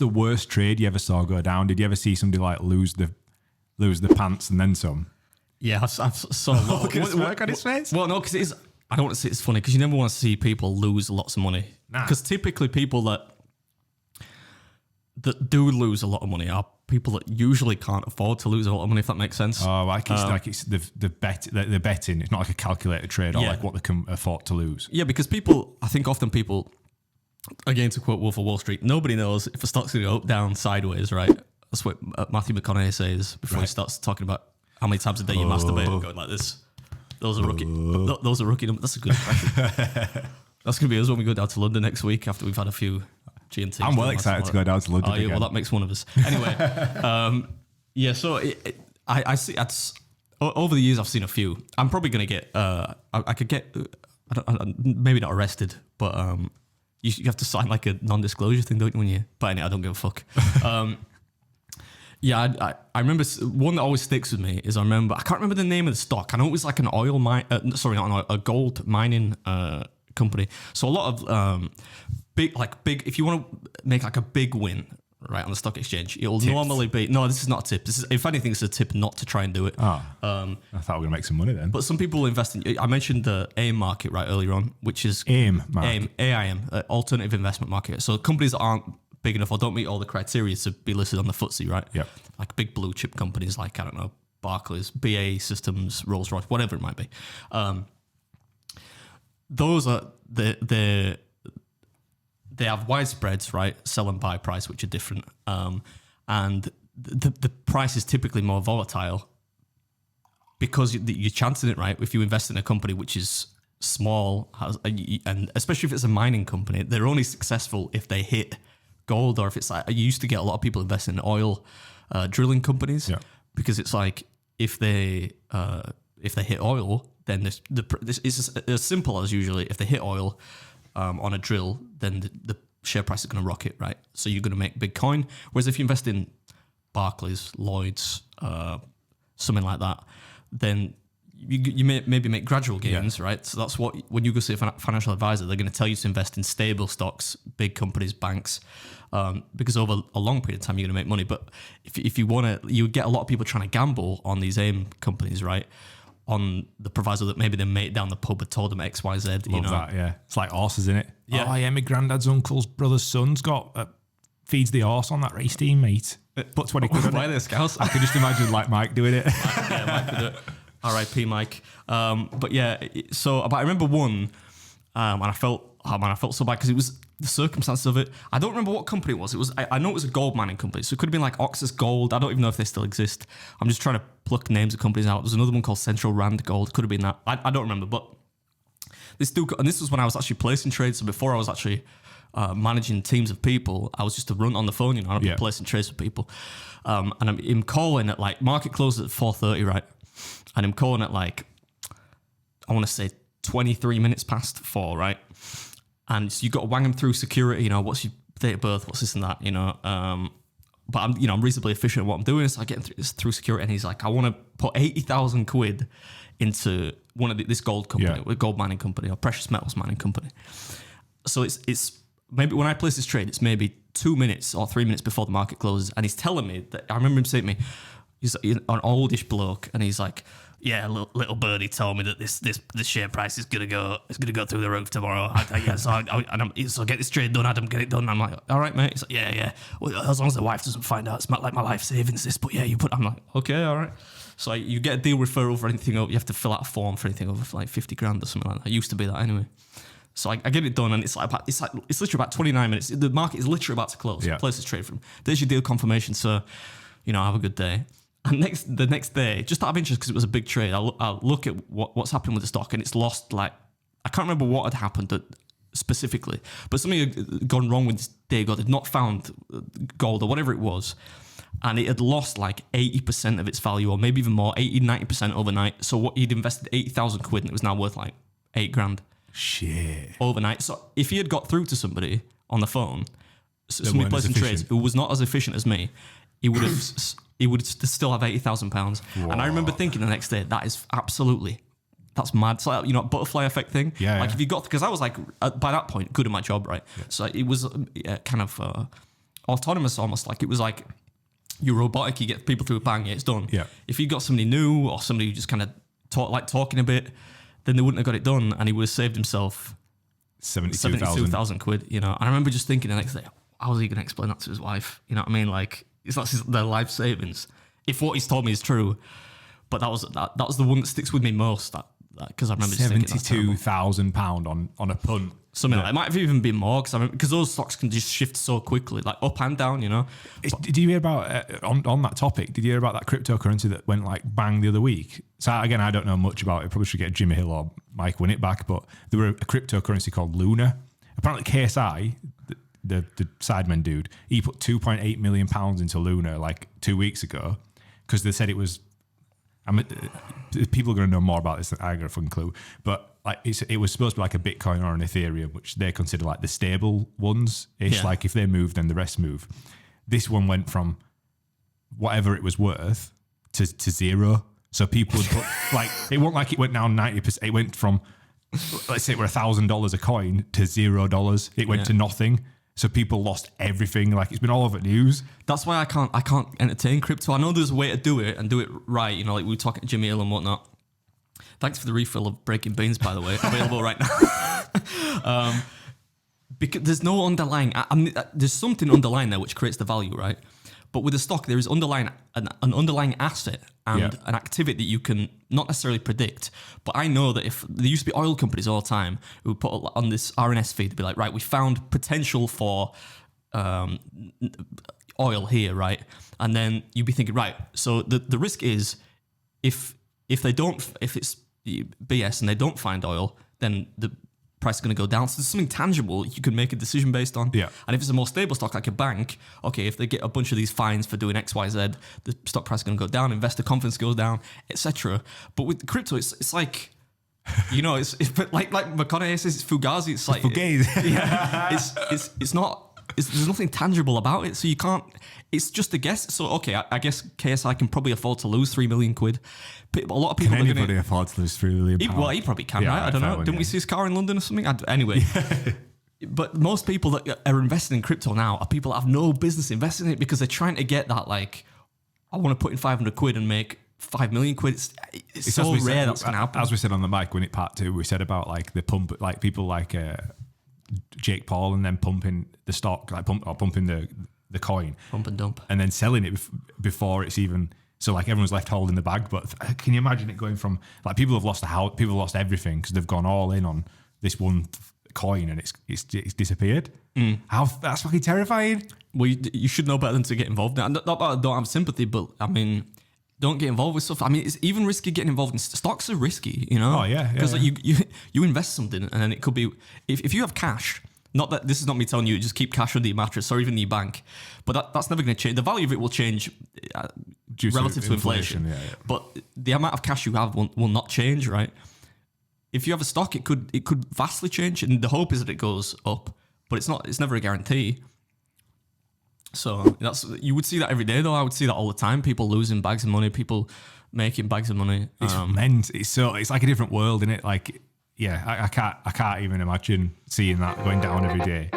the worst trade you ever saw go down? Did you ever see somebody like lose the pants and then some? Yeah, I saw a lot. Look at the smirk on his face. Well, no, because it is. I don't want to say it's funny because you never want to see people lose lots of money. Because typically people that do lose a lot of money are people that usually can't afford to lose a lot of money. If that makes sense. Oh, it's the betting. It's not like a calculated trade or like what they can afford to lose. Yeah, because I think often people, again to quote Wolf of Wall Street, nobody knows if a stock's going to go up, down, sideways, right? That's what Matthew McConaughey says before he starts talking about how many times a day you masturbate and going like this. Those are rookie numbers. That's a good impression. That's going to be us when we go down to London next week after we've had a few G&Ts. I'm well excited to go down to London again. Well, that makes one of us. Anyway, so I see. Over the years, I've seen a few. I'm probably going to get. I could get. Maybe not arrested, but you have to sign like a non-disclosure thing, don't you? When you. But anyway, I don't give a fuck. I remember one that always sticks with me is I can't remember the name of the stock. I know it was like an oil mine. Sorry, not an oil, a gold mining company. So a lot of big. If you want to make like a big win, right, on the stock exchange, it'll normally be. No, this is not a tip. This is, if anything, it's a tip not to try and do it. I thought we were going to make some money then. But some people invest in. I mentioned the AIM market right earlier on, which is AIM market. AIM, alternative investment market. So companies that aren't big enough or don't meet all the criteria to be listed on the FTSE, right? Yeah. Like big blue chip companies like, I don't know, Barclays, BAE Systems, Rolls-Royce, whatever it might be. Those are they have wide spreads, right? Sell and buy price, which are different. And the price is typically more volatile because you're chancing it, right? If you invest in a company which is small, and especially if it's a mining company, they're only successful if they hit gold, or if it's like, you used to get a lot of people investing in oil drilling companies, because it's like if they hit oil, then it's as simple as usually if they hit oil on a drill, then the share price is going to rocket, right? So you're going to make big coin. Whereas if you invest in Barclays, Lloyd's, something like that, then you may maybe make gradual gains, right? So that's what, when you go see a financial advisor, they're going to tell you to invest in stable stocks, big companies, banks, because over a long period of time, you're going to make money. But if you want to, you get a lot of people trying to gamble on these AIM companies, right? On the proviso that maybe their mate down the put told them X, Y, Z. Love that, yeah. It's like horses, isn't it? Yeah. Oh, yeah, my granddad's uncle's brother's son's got, feeds the horse on that race team, mate. Put 20 quid on Why it. are they scouts? I can just imagine like Mike doing it. Mike could do it. R.I.P. Mike. But I remember one, and I felt so bad because it was the circumstances of it. I don't remember what company it was. I know it was a gold mining company, so it could have been like Oxus Gold. I don't even know if they still exist. I'm just trying to pluck names of companies out. There's another one called Central Rand Gold. Could have been that. I don't remember, but this was when I was actually placing trades. So before I was actually managing teams of people, I was just a run on the phone. I'd be placing trades for people, and I'm calling at like market closes at 4:30, right? And I'm calling at like, I want to say 23 minutes past 4, right? And so you got to wang them through security, what's your date of birth, what's this and that, but I'm reasonably efficient at what I'm doing. So I get through security, and he's like, I want to put 80,000 quid into one of this gold company, a gold mining company or precious metals mining company. So it's maybe when I place this trade, it's maybe 2 minutes or 3 minutes before the market closes. And he's telling me that, I remember him saying to me, he's an oldish bloke, and he's like, yeah, little birdie told me that this share price is gonna go through the roof tomorrow. So get this trade done, Adam, get it done. I'm like, all right, mate. He's like, yeah. Well, as long as the wife doesn't find out, it's not like my life savings. This, but yeah, you put. I'm like, okay, all right. So you get a deal referral for anything over. You have to fill out a form for anything over like 50 grand or something like that. It used to be that anyway. So I get it done, and it's literally about 29 minutes. The market is literally about to close. Yeah. Place is trade from. There's your deal confirmation. So, have a good day. And the next day, just out of interest, because it was a big trade, I'll look at what's happening with the stock, and it's lost I can't remember what had happened specifically, but something had gone wrong with this day gold. They'd not found gold or whatever it was, and it had lost like 80% of its value, or maybe even more, 80-90% overnight. So what he'd invested 80,000 quid, and it was now worth like 8 grand. Shit. Overnight. So if he had got through to somebody on the phone, somebody placing trades who was not as efficient as me, he would have. He would still have £80,000. And I remember thinking the next day, that's mad. It's like, butterfly effect thing. Yeah. Like if you got, because I was like, by that point, good at my job, right? Yeah. So it was kind of autonomous almost. Like it was like you're robotic, you get people through a bang, it's done. Yeah. If you got somebody new or somebody who just kind of talking a bit, then they wouldn't have got it done, and he would have saved himself 72,000 quid, you know. And I remember just thinking the next day, how was he going to explain that to his wife? You know what I mean? Like, that's their life savings. If what he's told me is true, but that was the one that sticks with me most. Because I remember just thinking £72,000 on a punt. Something like that. It might have even been more because those stocks can just shift so quickly, like up and down, you know. Did you hear about, on that topic, did you hear about that cryptocurrency that went like bang the other week? So again, I don't know much about it. Probably should get Jimmy Hill or Mike Win it back, but there were a cryptocurrency called Luna. Apparently KSI, the Sidemen dude, he put £2.8 million into Luna like 2 weeks ago because they said it was, people are going to know more about this than I got a fucking clue, but like it was supposed to be like a Bitcoin or an Ethereum, which they consider like the stable ones. It's like if they move, then the rest move. This one went from whatever it was worth to zero. So people would put like, it wasn't like it went down 90%. It went from, let's say it were $1,000 a coin to $0. It went to nothing. So people lost everything. Like it's been all over the news. That's why I can't entertain crypto. I know there's a way to do it and do it right. You know, like we were talking to Jimmy Hill and whatnot. Thanks for the refill of Breaking Beans, by the way, available right now. Because there's no underlying. There's something underlying there which creates the value, right? But with a stock, there is an underlying asset and an activity that you can not necessarily predict. But I know that if there used to be oil companies all the time who would put on this RNS feed to be like, right, we found potential for oil here, right? And then you'd be thinking, right, so the risk is if it's BS and they don't find oil, then the price is going to go down. So there's something tangible you can make a decision based on. Yeah. And if it's a more stable stock like a bank, okay, if they get a bunch of these fines for doing X, Y, Z, the stock price is going to go down, investor confidence goes down, etc. But with crypto, it's like, you know, it's like McConaughey says, it's fugazi. It's like Fugazi. Yeah, it's not. There's nothing tangible about it, so you can't. It's just a guess. So okay, I guess KSI can probably afford to lose 3 million quid. But a lot of people can anybody afford to lose £3 million? Well, he probably can, right? I don't know. Didn't we see his car in London or something? Anyway. But most people that are investing in crypto now are people that have no business investing in it because they're trying to get that, like, I want to put in 500 quid and make 5 million quid. It's so rare that's going to happen. As we said on the mic when it part 2, we said about like the pump, like people like Jake Paul and then pumping the stock, like pumping the coin. Pump and dump. And then selling it before it's even... So like everyone's left holding the bag, but can you imagine it going from like people have lost the house, people have lost everything because they've gone all in on this one coin and it's disappeared. That's fucking terrifying. Well, you should know better than to get involved in it. Not that I don't have sympathy, but I mean, don't get involved with stuff. I mean, it's even risky getting involved in stocks. Are risky, you know. Oh yeah, because like you invest something and then it could be if you have cash. Not that this is not me telling you just keep cash under your mattress or even your bank, but that's never going to change. The value of it will change relative to inflation. Yeah. But the amount of cash you have will not change, right? If you have a stock, it could vastly change, and the hope is that it goes up, but it's not. It's never a guarantee. So you would see that every day, though. I would see that all the time. People losing bags of money, people making bags of money. It's immense. It's like a different world, isn't it? Like. Yeah, I can't even imagine seeing that going down every day.